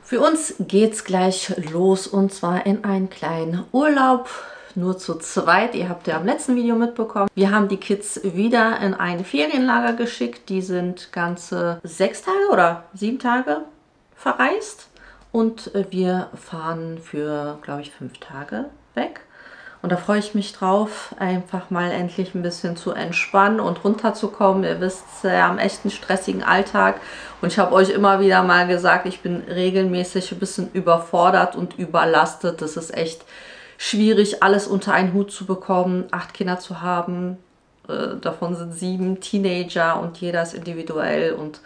Für uns geht's gleich los und zwar in einen kleinen Urlaub. Nur zu zweit. Ihr habt ja am letzten Video mitbekommen. Wir haben die Kids wieder in ein Ferienlager geschickt. Die sind ganze 6 Tage oder 7 Tage verreist. Und wir fahren für, glaube ich, 5 Tage weg. Und da freue ich mich drauf, einfach mal endlich ein bisschen zu entspannen und runterzukommen. Ihr wisst, wir haben echt einen stressigen Alltag. Und ich habe euch immer wieder mal gesagt, ich bin regelmäßig ein bisschen überfordert und überlastet. Das ist echt schwierig, alles unter einen Hut zu bekommen. 8 Kinder zu haben, davon sind 7 Teenager und jeder ist individuell. Und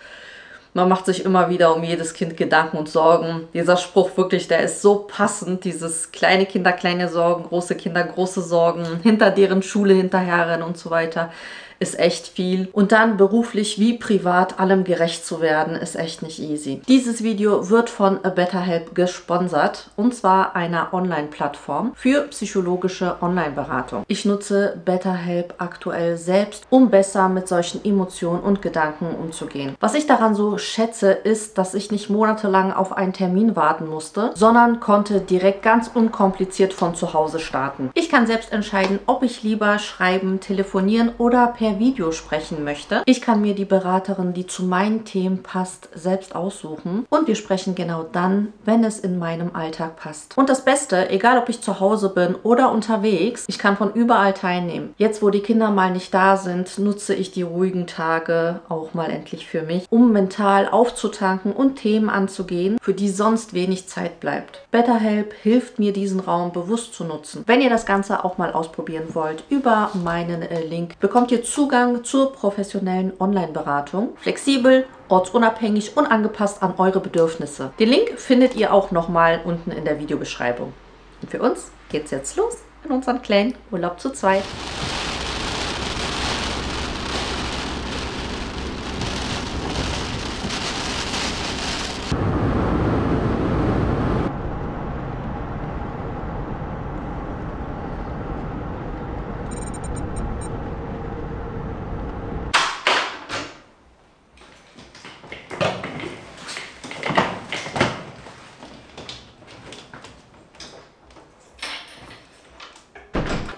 man macht sich immer wieder um jedes Kind Gedanken und Sorgen. Dieser Spruch wirklich, der ist so passend. Dieses kleine Kinder, kleine Sorgen, große Kinder, große Sorgen, hinter deren Schule hinterherrennen und so weiter, ist echt viel. Und dann beruflich wie privat allem gerecht zu werden, ist echt nicht easy. Dieses Video wird von BetterHelp gesponsert, und zwar einer Online-Plattform für psychologische Online-Beratung. Ich nutze BetterHelp aktuell selbst, um besser mit solchen Emotionen und Gedanken umzugehen. Was ich daran so schätze, ist, dass ich nicht monatelang auf einen Termin warten musste, sondern konnte direkt ganz unkompliziert von zu Hause starten. Ich kann selbst entscheiden, ob ich lieber schreiben, telefonieren oder per Video sprechen möchte. Ich kann mir die Beraterin, die zu meinen Themen passt, selbst aussuchen. Und wir sprechen genau dann, wenn es in meinem Alltag passt. Und das Beste, egal ob ich zu Hause bin oder unterwegs, ich kann von überall teilnehmen. Jetzt, wo die Kinder mal nicht da sind, nutze ich die ruhigen Tage auch mal endlich für mich, um mental aufzutanken und Themen anzugehen, für die sonst wenig Zeit bleibt. BetterHelp hilft mir, diesen Raum bewusst zu nutzen. Wenn ihr das Ganze auch mal ausprobieren wollt, über meinen Link bekommt ihr Zugang zur professionellen Online-Beratung. Flexibel, ortsunabhängig und angepasst an eure Bedürfnisse. Den Link findet ihr auch nochmal unten in der Videobeschreibung. Und für uns geht's jetzt los in unseren kleinen Urlaub zu zweit.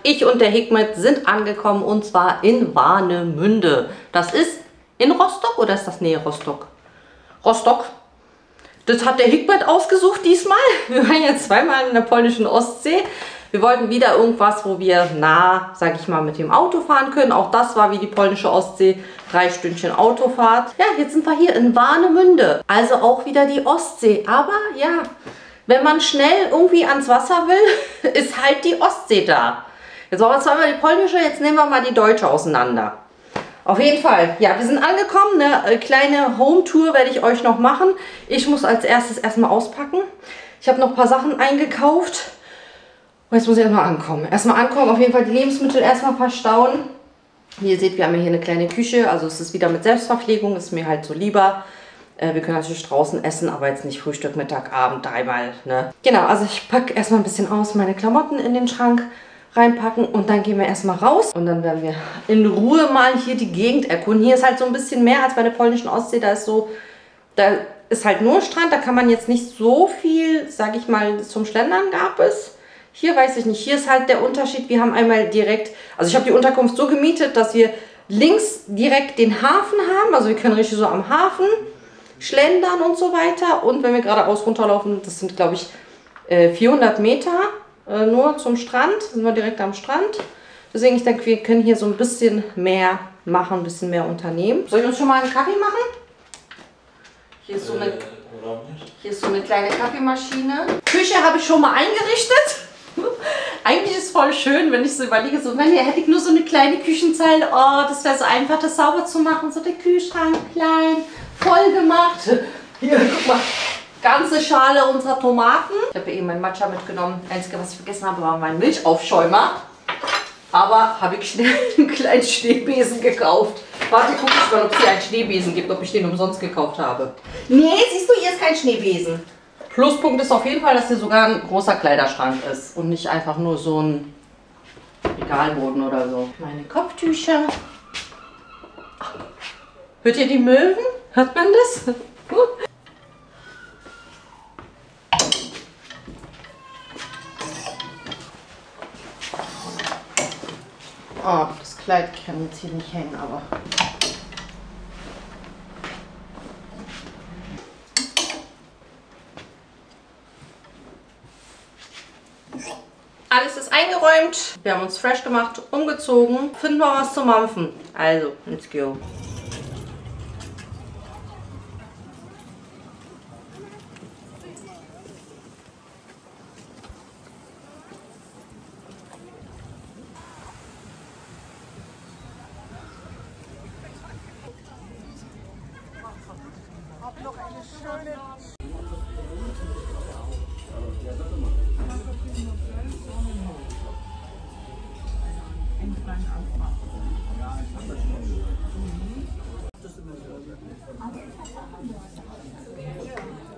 Ich und der Hikmet sind angekommen, und zwar in Warnemünde. Das ist in Rostock, oder ist das Nähe Rostock? Rostock. Das hat der Hikmet ausgesucht diesmal. Wir waren jetzt zweimal in der polnischen Ostsee. Wir wollten wieder irgendwas, wo wir nah, sag ich mal, mit dem Auto fahren können. Auch das war wie die polnische Ostsee, 3 Stündchen Autofahrt. Ja, jetzt sind wir hier in Warnemünde. Also auch wieder die Ostsee. Aber ja, wenn man schnell irgendwie ans Wasser will, ist halt die Ostsee da. Jetzt waren wir zweimal die polnische, jetzt nehmen wir mal die deutsche auseinander. Auf jeden Fall, ja, wir sind angekommen. Eine kleine Home-Tour werde ich euch noch machen. Ich muss als erstes erstmal auspacken. Ich habe noch ein paar Sachen eingekauft. Und jetzt muss ich erstmal ankommen. Erstmal ankommen, auf jeden Fall die Lebensmittel erstmal verstauen. Wie ihr seht, wir haben hier eine kleine Küche. Also es ist wieder mit Selbstverpflegung, ist mir halt so lieber. Wir können natürlich draußen essen, aber jetzt nicht Frühstück, Mittag, Abend, dreimal. Ne? Genau, also ich packe erstmal ein bisschen aus, meine Klamotten in den Schrank reinpacken und dann gehen wir erstmal raus und dann werden wir in Ruhe mal hier die Gegend erkunden. Hier ist halt so ein bisschen mehr als bei der polnischen Ostsee. Da ist halt nur Strand, da kann man jetzt nicht so viel, sag ich mal, zum Schlendern gab es. Hier weiß ich nicht, hier ist halt der Unterschied. Wir haben einmal direkt, also ich habe die Unterkunft so gemietet, dass wir links direkt den Hafen haben. Also wir können richtig so am Hafen schlendern und so weiter. Und wenn wir geradeaus runterlaufen, das sind glaube ich 400 Meter. Nur zum Strand, sind wir direkt am Strand. Deswegen, ich denke, wir können hier so ein bisschen mehr machen, ein bisschen mehr unternehmen. Soll ich uns schon mal einen Kaffee machen? Hier ist so eine kleine Kaffeemaschine. Küche habe ich schon mal eingerichtet. Eigentlich ist es voll schön, wenn ich so überlege, so, hätte ich nur so eine kleine Küchenzeile, oh, das wäre so einfach, das sauber zu machen. So der Kühlschrank klein, voll gemacht. Hier, guck mal. Ganze Schale unserer Tomaten. Ich habe eben mein Matcha mitgenommen. Einzige, was ich vergessen habe, war mein Milchaufschäumer. Aber habe ich schnell einen kleinen Schneebesen gekauft. Warte, gucke ich mal, ob es hier einen Schneebesen gibt, ob ich den umsonst gekauft habe. Nee, siehst du, hier ist kein Schneebesen. Pluspunkt ist auf jeden Fall, dass hier sogar ein großer Kleiderschrank ist. Und nicht einfach nur so ein Regalboden oder so. Meine Kopftücher. Hört ihr die Möwen? Hört man das? Oh, das Kleid kann jetzt hier nicht hängen, aber... Alles ist eingeräumt. Wir haben uns fresh gemacht, umgezogen. Finden wir was zu mampfen. Also, let's go.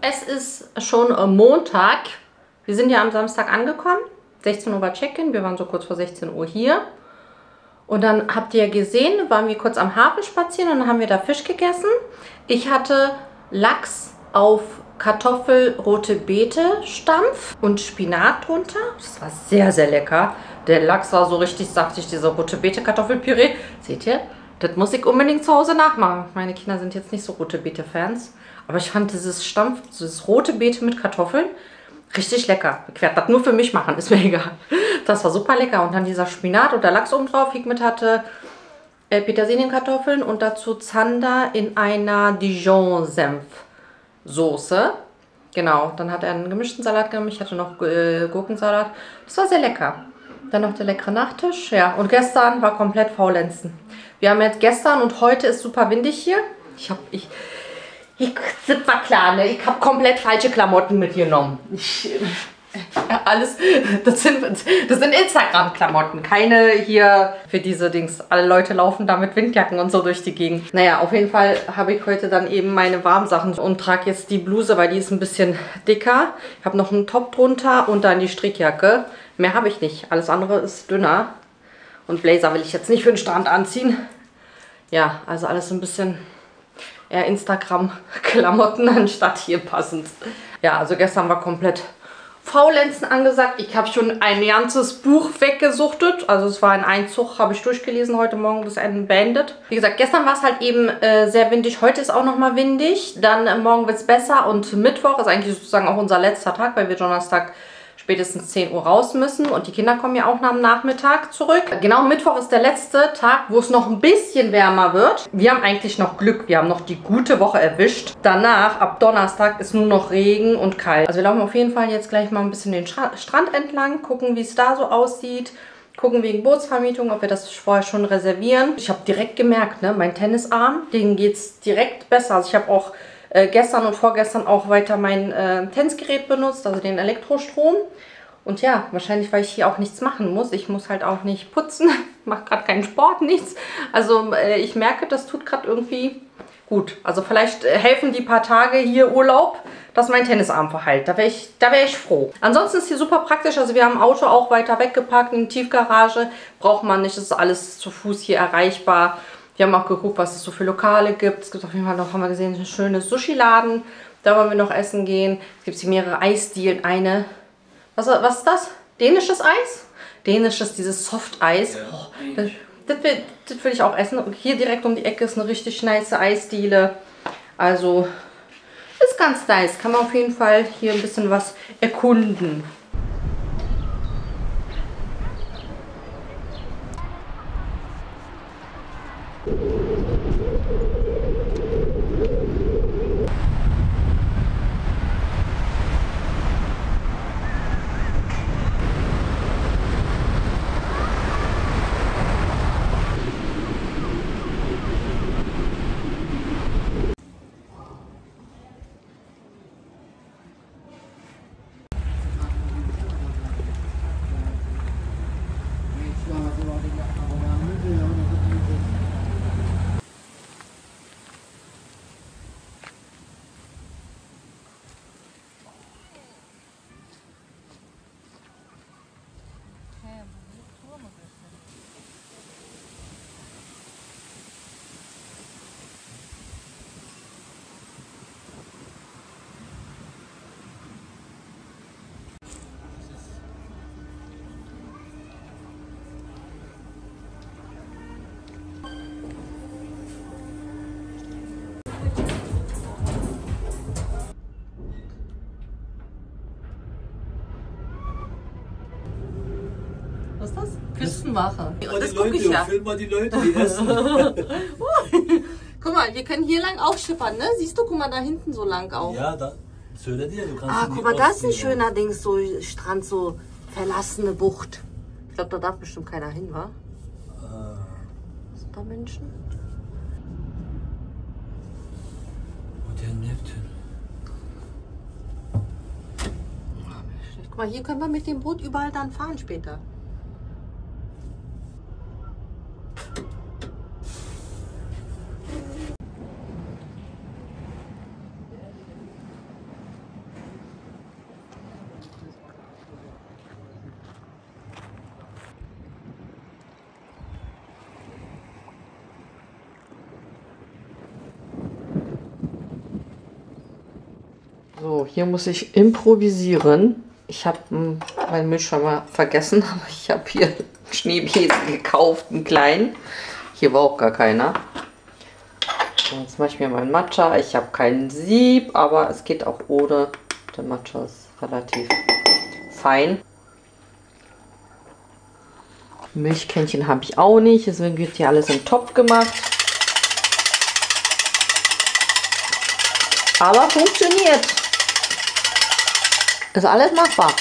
Es ist schon Montag. Wir sind ja am Samstag angekommen. 16 Uhr war Check-in. Wir waren so kurz vor 16 Uhr hier. Und dann habt ihr gesehen, waren wir kurz am Hafen spazieren und dann haben wir da Fisch gegessen. Ich hatte Lachs auf Kartoffel, rote Beete, Stampf und Spinat drunter. Das war sehr, sehr lecker. Der Lachs war so richtig saftig, dieser rote Beete Kartoffelpüree. Seht ihr? Das muss ich unbedingt zu Hause nachmachen. Meine Kinder sind jetzt nicht so rote Beete-Fans. Aber ich fand dieses Stampf, dieses rote Beete mit Kartoffeln richtig lecker. Ich werde das nur für mich machen, ist mir egal. Das war super lecker. Und dann dieser Spinat und der Lachs oben drauf. Hikmet hatte Petersilienkartoffeln und dazu Zander in einer Dijon-Senf-Soße. Genau, dann hat er einen gemischten Salat genommen. Ich hatte noch Gurkensalat. Das war sehr lecker. Dann noch der leckere Nachtisch. Ja, und gestern war komplett faulenzen. Wir haben jetzt gestern und heute ist super windig hier. Das war klar, ne? Ich habe komplett falsche Klamotten mitgenommen. Das sind Instagram-Klamotten, keine hier für diese Dings. Alle Leute laufen da mit Windjacken und so durch die Gegend. Naja, auf jeden Fall habe ich heute dann eben meine Warmsachen und trage jetzt die Bluse, weil die ist ein bisschen dicker. Ich habe noch einen Top drunter und dann die Strickjacke. Mehr habe ich nicht. Alles andere ist dünner. Und Blazer will ich jetzt nicht für den Strand anziehen. Ja, also alles ein bisschen eher Instagram-Klamotten anstatt hier passend. Ja, also gestern war komplett Faulenzen angesagt. Ich habe schon ein ganzes Buch weggesuchtet. Also es war ein Einzug, habe ich durchgelesen heute Morgen, das Ende beendet. Wie gesagt, gestern war es halt eben sehr windig. Heute ist auch nochmal windig. Dann morgen wird es besser und Mittwoch ist eigentlich sozusagen auch unser letzter Tag, weil wir Donnerstag spätestens 10 Uhr raus müssen und die Kinder kommen ja auch nach dem Nachmittag zurück. Genau, Mittwoch ist der letzte Tag, wo es noch ein bisschen wärmer wird. Wir haben eigentlich noch Glück, wir haben noch die gute Woche erwischt. Danach, ab Donnerstag, ist nur noch Regen und kalt. Also wir laufen auf jeden Fall jetzt gleich mal ein bisschen den Strand entlang, gucken, wie es da so aussieht. Gucken wegen Bootsvermietung, ob wir das vorher schon reservieren. Ich habe direkt gemerkt, ne, mein Tennisarm, denen geht es direkt besser. Also ich habe auch gestern und vorgestern auch weiter mein Tennisgerät benutzt, also den Elektrostrom. Und ja, wahrscheinlich, weil ich hier auch nichts machen muss. Ich muss halt auch nicht putzen, mache gerade keinen Sport, nichts. Also ich merke, das tut gerade irgendwie gut. Also vielleicht helfen die paar Tage hier Urlaub, dass mein Tennisarm verheilt. Da wäre ich froh. Ansonsten ist hier super praktisch. Also wir haben ein Auto auch weiter weggeparkt in die Tiefgarage. Braucht man nicht, das ist alles zu Fuß hier erreichbar. Wir haben auch geguckt, was es so für Lokale gibt. Es gibt auf jeden Fall noch, haben wir gesehen, einen schönen Sushi-Laden. Da wollen wir noch essen gehen. Es gibt hier mehrere Eisdielen. Was ist das? Dänisches Eis? Dänisches, dieses Soft-Eis. Ja. Oh, das will ich auch essen. Und hier direkt um die Ecke ist eine richtig nice Eisdiele. Also ist ganz nice. Kann man auf jeden Fall hier ein bisschen was erkunden. Küstenwache. Und Das die gucke Leute, ich ja. film mal die Leute, die essen. Guck mal, wir können hier lang aufschippern, ne? Siehst du, guck mal da hinten so lang auch. Ja, da. Söder dir, du kannst. Ah, guck mal, das ist ein schöner Dings, so Strand, so verlassene Bucht. Ich glaube, da darf bestimmt keiner hin, wa? Sind da Menschen? Und der Neptun. Guck mal, hier können wir mit dem Boot überall dann fahren später. So, hier muss ich improvisieren. Ich habe meinen Milch schon mal vergessen, aber ich habe hier einen Schneebesen gekauft, einen kleinen. Hier war auch gar keiner. So, jetzt mache ich mir meinen Matcha. Ich habe keinen Sieb, aber es geht auch ohne. Der Matcha ist relativ fein. Milchkännchen habe ich auch nicht, deswegen wird hier alles im Topf gemacht. Aber funktioniert. Ist alles machbar.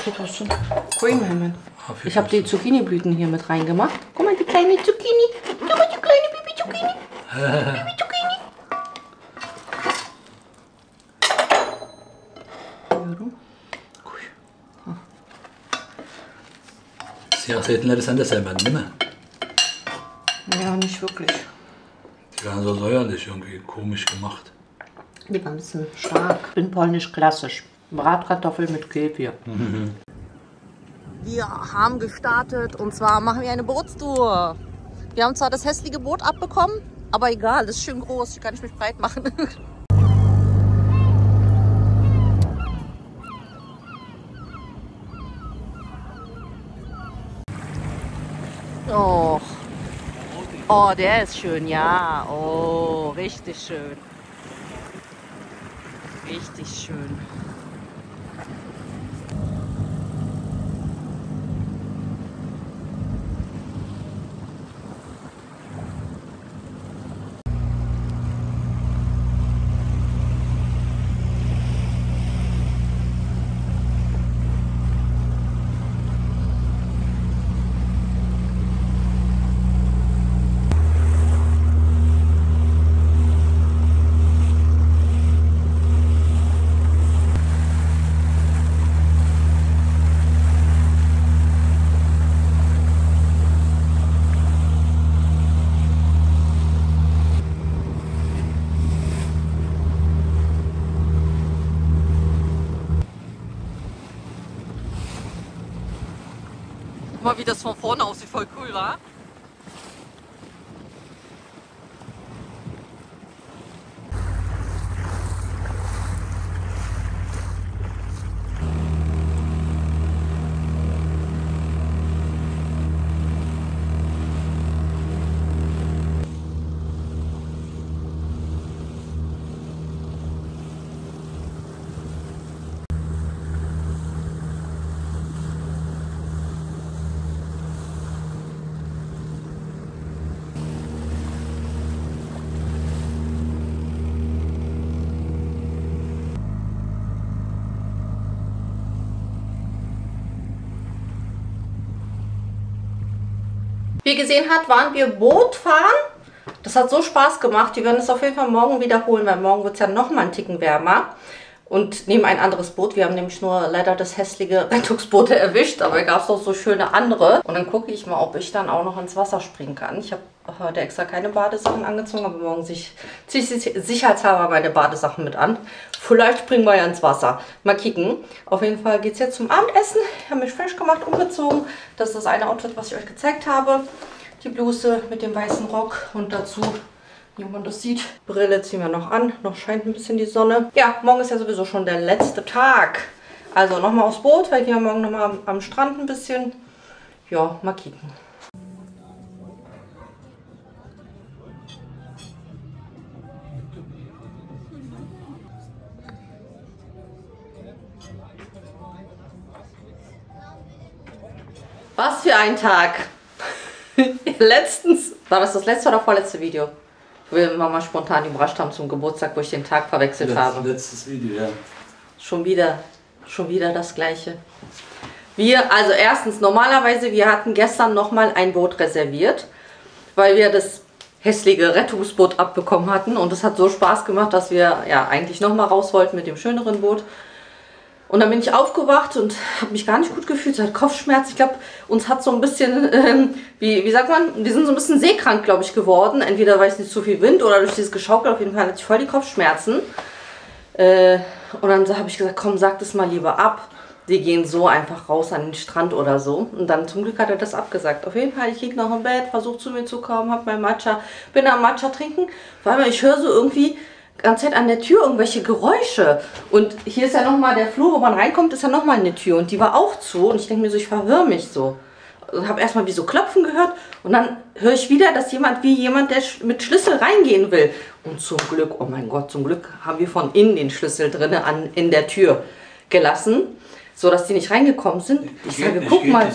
Guck mal schon. Green Lemon. Ich habe die Zucchini-Blüten hier mit reingemacht. Guck mal, die kleine Zucchini. Guck mal, die kleine Baby-Zucchini. Baby-Zucchini. Siyah zeytinleri sen de sevmedin değil mi? Ja, nicht wirklich. Die waren so säuerlich, irgendwie komisch gemacht. Die waren ein bisschen stark. Ich bin polnisch klassisch. Bratkartoffel mit Kefir. Wir haben gestartet und zwar machen wir eine Bootstour. Wir haben zwar das hässliche Boot abbekommen, aber egal, das ist schön groß, hier kann ich mich breit machen. Oh. Oh, der ist schön, ja. Oh, richtig schön. Richtig schön. Guck mal, wie das von vorne aussieht, voll cool, wa? Wie ihr gesehen habt, waren wir Boot fahren. Das hat so Spaß gemacht. Wir werden es auf jeden Fall morgen wiederholen, weil morgen wird es ja noch mal einen Ticken wärmer. Und nehmen ein anderes Boot. Wir haben nämlich nur leider das hässliche Rettungsboot erwischt, aber gab es auch so schöne andere. Und dann gucke ich mal, ob ich dann auch noch ins Wasser springen kann. Ich habe heute extra keine Badesachen angezogen, aber morgen ziehe ich sicherheitshalber meine Badesachen mit an. Vielleicht springen wir ja ins Wasser. Mal kicken. Auf jeden Fall geht es jetzt zum Abendessen. Ich habe mich frisch gemacht, umgezogen. Das ist das eine Outfit, was ich euch gezeigt habe. Die Bluse mit dem weißen Rock und dazu, wie man das sieht, Brille ziehen wir noch an. Noch scheint ein bisschen die Sonne. Ja, morgen ist ja sowieso schon der letzte Tag. Also nochmal aufs Boot, weil wir morgen nochmal am Strand ein bisschen. Ja, mal kicken. Was für ein Tag! Letztens, war das letzte oder vorletzte Video? Wo wir Mama spontan überrascht haben zum Geburtstag, wo ich den Tag verwechselt habe. Letztes Video, ja. Schon wieder das gleiche. Also erstens, normalerweise, wir hatten gestern nochmal ein Boot reserviert, weil wir das hässliche Rettungsboot abbekommen hatten. Und es hat so Spaß gemacht, dass wir ja eigentlich nochmal raus wollten mit dem schöneren Boot. Und dann bin ich aufgewacht und habe mich gar nicht gut gefühlt. Ich hatte Kopfschmerz. Ich glaube, uns hat so ein bisschen, wie sagt man, wir sind so ein bisschen seekrank, glaube ich, geworden. Entweder weil es nicht zu viel Wind oder durch dieses Geschaukel. Auf jeden Fall hatte ich voll die Kopfschmerzen. Und dann habe ich gesagt, komm, sag das mal lieber ab. Wir gehen so einfach raus an den Strand oder so. Und dann zum Glück hat er das abgesagt. Auf jeden Fall, ich liege noch im Bett, versuche zu mir zu kommen, habe mein Matcha, bin am Matcha trinken. Vor allem, ich höre so irgendwie die ganze Zeit an der Tür irgendwelche Geräusche. Und hier ist ja nochmal der Flur, wo man reinkommt, ist ja nochmal eine Tür. Und die war auch zu. Und ich denke mir so, ich verwirre mich so. Und habe erstmal wie so Klopfen gehört. Und dann höre ich wieder, dass jemand, der mit Schlüssel reingehen will. Und zum Glück, oh mein Gott, zum Glück haben wir von innen den Schlüssel drin in der Tür gelassen. So dass die nicht reingekommen sind. Ich sage, guck mal.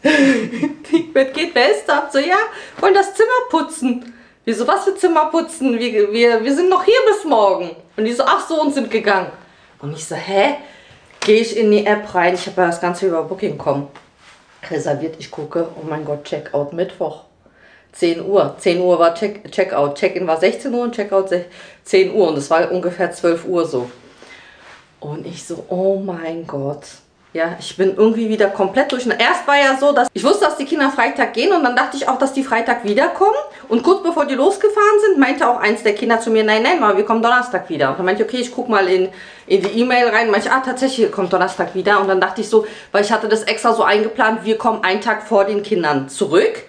Geht, wer ist da? So, ja, wollen das Zimmer putzen. Wieso, was für Zimmer putzen? Wir sind noch hier bis morgen. Und die so, ach so, und sind gegangen. Und ich so, hä? Gehe ich in die App rein. Ich habe ja das Ganze über Booking.com reserviert. Ich gucke, oh mein Gott, Checkout Mittwoch. 10 Uhr. 10 Uhr war Checkout. Check-in war 16 Uhr und Checkout 10 Uhr. Und es war ungefähr 12 Uhr so. Und ich so, oh mein Gott. Ja, ich bin irgendwie wieder komplett durch. Erst war ja so, dass ich wusste, dass die Kinder Freitag gehen und dann dachte ich auch, dass die Freitag wiederkommen. Und kurz bevor die losgefahren sind, meinte auch eins der Kinder zu mir, nein, Mama, wir kommen Donnerstag wieder. Und dann meinte ich, okay, ich gucke mal in die E-Mail rein. Meinte ich, tatsächlich, kommt Donnerstag wieder. Und dann dachte ich so, weil ich hatte das extra so eingeplant, wir kommen einen Tag vor den Kindern zurück.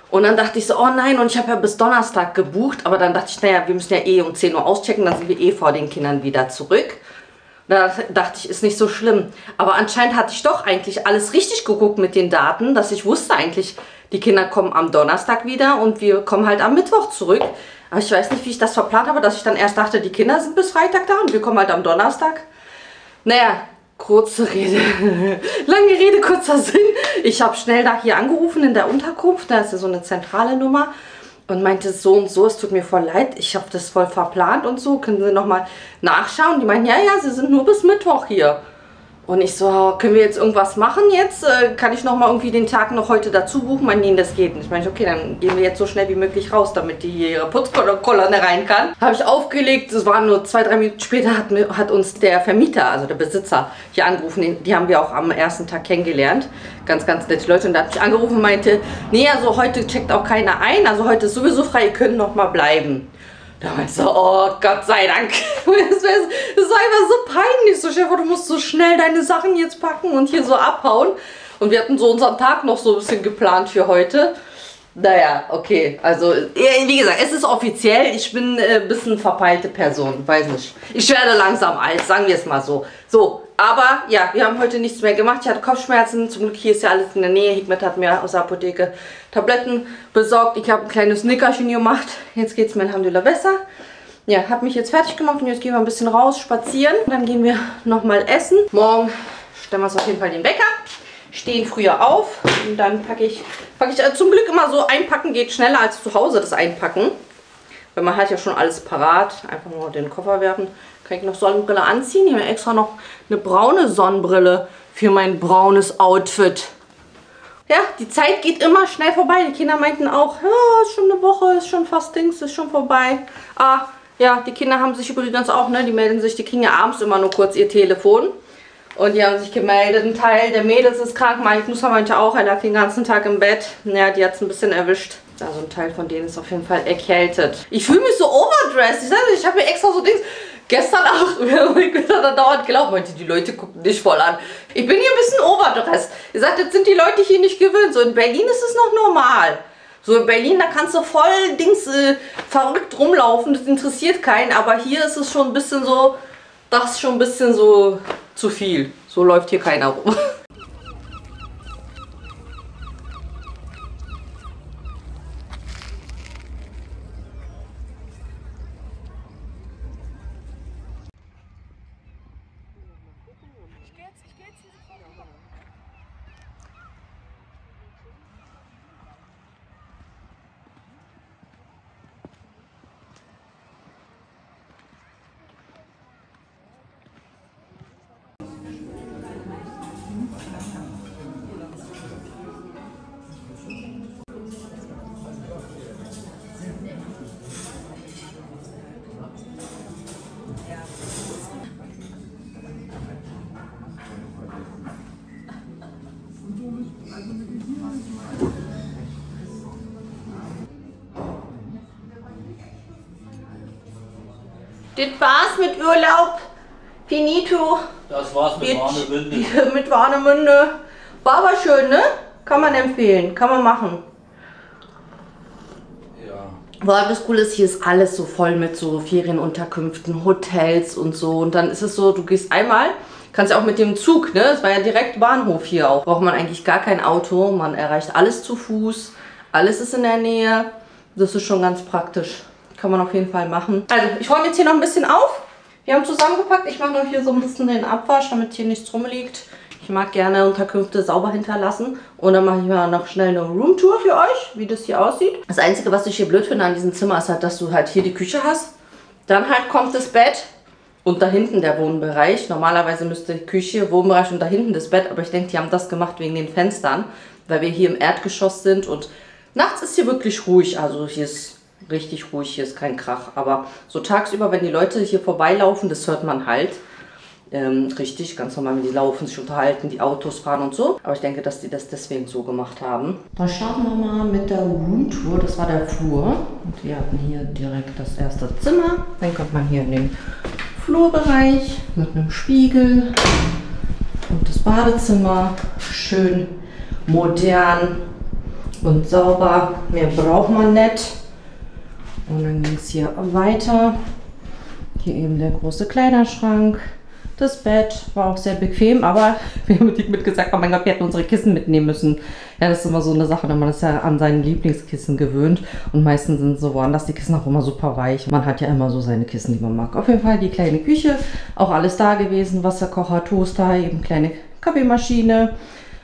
Und dann dachte ich so, oh nein, und ich habe ja bis Donnerstag gebucht. Aber dann dachte ich, naja, wir müssen ja eh um 10 Uhr auschecken, dann sind wir eh vor den Kindern wieder zurück. Da dachte ich, ist nicht so schlimm. Aber anscheinend hatte ich doch eigentlich alles richtig geguckt mit den Daten, dass ich wusste eigentlich, die Kinder kommen am Donnerstag wieder und wir kommen halt am Mittwoch zurück. Aber ich weiß nicht, wie ich das verplant habe, dass ich dann erst dachte, die Kinder sind bis Freitag da und wir kommen halt am Donnerstag. Naja, kurze Rede, lange Rede, kurzer Sinn. Ich habe schnell da hier angerufen in der Unterkunft, da ist ja so eine zentrale Nummer. Und meinte so und so, es tut mir voll leid, ich habe das voll verplant und so, können Sie nochmal nachschauen? Die meinten, ja, Sie sind nur bis Mittwoch hier. Und ich so, können wir jetzt irgendwas machen jetzt? Kann ich nochmal irgendwie den Tag noch heute dazu buchen? Nee, das geht nicht. Ich meine, okay, dann gehen wir jetzt so schnell wie möglich raus, damit die hier ihre Putzkolonne rein kann. Habe ich aufgelegt, es waren nur 2-3 Minuten später, hat uns der Vermieter, also der Besitzer, hier angerufen. Die haben wir auch am ersten Tag kennengelernt. Ganz, ganz nette Leute. Und da hat mich angerufen und meinte, nee, also heute checkt auch keiner ein, also heute ist sowieso frei, ihr könnt noch mal bleiben. Da meinte ich so, oh Gott sei Dank. Das war einfach so peinlich. So, Chef, du musst so schnell deine Sachen jetzt packen und hier so abhauen. Und wir hatten so unseren Tag noch so ein bisschen geplant für heute. Naja, okay. Also, wie gesagt, es ist offiziell. Ich bin ein bisschen verpeilte Person. Weiß nicht. Ich werde langsam alt, sagen wir es mal so. So, aber ja, wir haben heute nichts mehr gemacht. Ich hatte Kopfschmerzen. Zum Glück hier ist ja alles in der Nähe. Hikmet hat mir aus der Apotheke Tabletten besorgt. Ich habe ein kleines Nickerchen gemacht. Jetzt geht es mir alhamdulillah besser. Ja, habe mich jetzt fertig gemacht und jetzt gehen wir ein bisschen raus, spazieren. Dann gehen wir nochmal essen. Morgen stellen wir uns auf jeden Fall den Wecker. Stehen früher auf und dann packe ich zum Glück immer so, einpacken geht schneller als zu Hause das Einpacken. Weil man hat ja schon alles parat. Einfach nur den Koffer werfen. Kann ich noch Sonnenbrille anziehen. Ich habe extra noch eine braune Sonnenbrille für mein braunes Outfit. Ja, die Zeit geht immer schnell vorbei. Die Kinder meinten auch, ja, ist schon eine Woche, ist schon fast Dings, ist schon vorbei. Ah, ja, die Kinder haben sich übrigens auch, ne, die melden sich, die kriegen ja abends immer nur kurz ihr Telefon. Und die haben sich gemeldet. Ein Teil der Mädels ist krank, Musa meinte auch, er lag den ganzen Tag im Bett. Ja, die hat es ein bisschen erwischt. Also ein Teil von denen ist auf jeden Fall erkältet. Ich fühle mich so overdressed. Ich habe mir extra so Dings... Gestern auch, ich bin da dauernd gelaufen, meinte, die Leute gucken dich voll an. Ich bin hier ein bisschen overdressed. Ihr sagt, jetzt sind die Leute hier nicht gewöhnt. So in Berlin ist es noch normal. So in Berlin, da kannst du voll verrückt rumlaufen, das interessiert keinen. Aber hier ist es schon ein bisschen so, das ist schon ein bisschen so zu viel. So läuft hier keiner rum. Das war's mit Urlaub. Finito. Das war's mit Warnemünde. Mit Warnemünde. War aber schön, ne? Kann man empfehlen. Kann man machen. Ja. Boah, das Coole ist, hier ist alles so voll mit so Ferienunterkünften, Hotels und so. Und dann ist es so, du gehst einmal, kannst ja auch mit dem Zug, ne? Es war ja direkt Bahnhof hier auch. Braucht man eigentlich gar kein Auto. Man erreicht alles zu Fuß. Alles ist in der Nähe. Das ist schon ganz praktisch. Kann man auf jeden Fall machen. Also, ich räume jetzt hier noch ein bisschen auf. Wir haben zusammengepackt. Ich mache noch hier so ein bisschen den Abwasch, damit hier nichts rumliegt. Ich mag gerne Unterkünfte sauber hinterlassen. Und dann mache ich mal noch schnell eine Roomtour für euch, wie das hier aussieht. Das Einzige, was ich hier blöd finde an diesem Zimmer, ist halt, dass du halt hier die Küche hast. Dann halt kommt das Bett und da hinten der Wohnbereich. Normalerweise müsste die Küche, Wohnbereich und da hinten das Bett. Aber ich denke, die haben das gemacht wegen den Fenstern, weil wir hier im Erdgeschoss sind. Und nachts ist hier wirklich ruhig. Also hier ist richtig ruhig, hier ist kein Krach. Aber so tagsüber, wenn die Leute hier vorbeilaufen, das hört man halt. Richtig, ganz normal, wenn die laufen, sich unterhalten, die Autos fahren und so. Aber ich denke, dass die das deswegen so gemacht haben. Dann starten wir mal mit der Roomtour. Das war der Flur. Und wir hatten hier direkt das erste Zimmer. Dann kommt man hier in den Flurbereich mit einem Spiegel. Und das Badezimmer. Schön modern und sauber. Mehr braucht man nicht. Und dann ging es hier weiter. Hier eben der große Kleiderschrank. Das Bett war auch sehr bequem, aber wir haben mit gesagt, oh mein Gott, wir hätten unsere Kissen mitnehmen müssen. Ja, das ist immer so eine Sache, wenn man ist ja an seinen Lieblingskissen gewöhnt. Und meistens sind so woanders die Kissen auch immer super weich. Man hat ja immer so seine Kissen, die man mag. Auf jeden Fall die kleine Küche, auch alles da gewesen. Wasserkocher, Toaster, eben kleine Kaffeemaschine.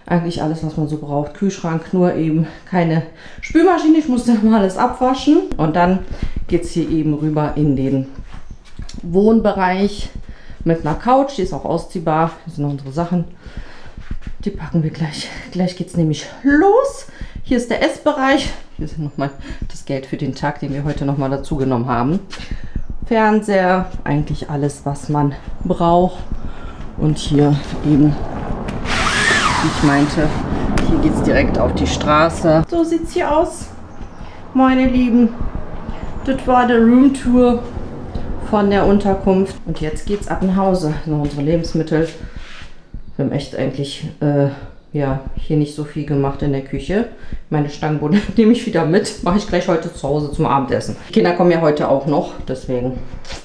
Eigentlich alles, was man so braucht. Kühlschrank, nur eben keine Spülmaschine. Ich musste mal alles abwaschen. Und dann geht es hier eben rüber in den Wohnbereich mit einer Couch. Die ist auch ausziehbar. Hier sind noch unsere Sachen. Die packen wir gleich. Gleich geht es nämlich los. Hier ist der Essbereich. Hier ist nochmal das Geld für den Tag, den wir heute nochmal dazu genommen haben. Fernseher. Eigentlich alles, was man braucht. Und hier eben, wie ich meinte, hier geht es direkt auf die Straße. So sieht es hier aus, meine Lieben. Das war die Roomtour von der Unterkunft. Und jetzt geht's ab nach Hause. Noch unsere Lebensmittel. Wir haben echt eigentlich ja, hier nicht so viel gemacht in der Küche. Meine Stangenbohnen nehme ich wieder mit. Mache ich gleich heute zu Hause zum Abendessen. Die Kinder kommen ja heute auch noch. Deswegen,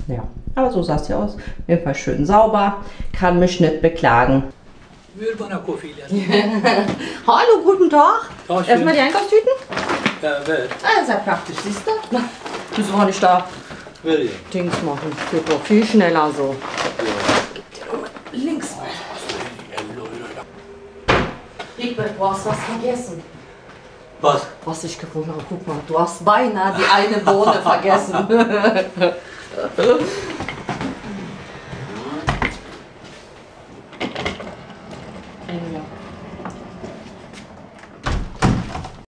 ja. Aber so sah es hier aus. Auf jeden Fall schön sauber. Kann mich nicht beklagen. Hallo, guten Tag. Erstmal die Einkaufstüten. Ja, wer? Ah, sehr praktisch, siehst du? Müssen wir nicht da Dings machen. Geht doch viel schneller so. Links. Egbert, du hast was vergessen. Was? Was ich gefunden habe, guck mal, du hast beinahe die eine Bohne vergessen.